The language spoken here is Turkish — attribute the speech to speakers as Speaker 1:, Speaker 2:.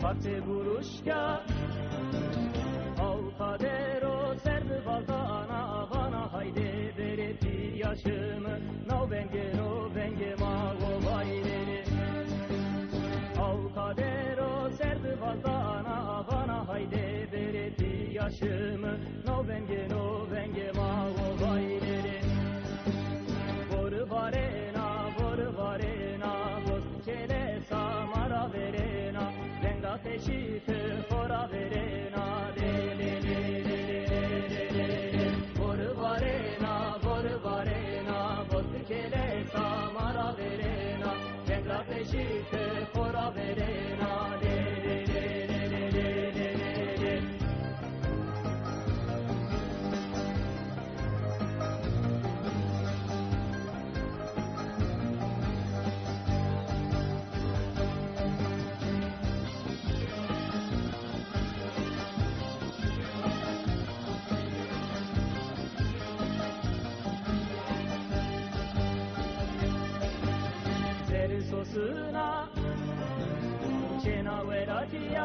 Speaker 1: Pateburushka Al kadero serdi baltana bana haydi beri bir yaşımı no benge mago bayleri Al kadero serdi baltana bana haydi beri bir yaşımı no benge mago bayleri Boru varena Bozkele samara verena Renga teşite fora verena de de de de de de Boru varena Bozkele samara verena Renga teşite fora verena de de de de de de de Sosuna Chena Veratia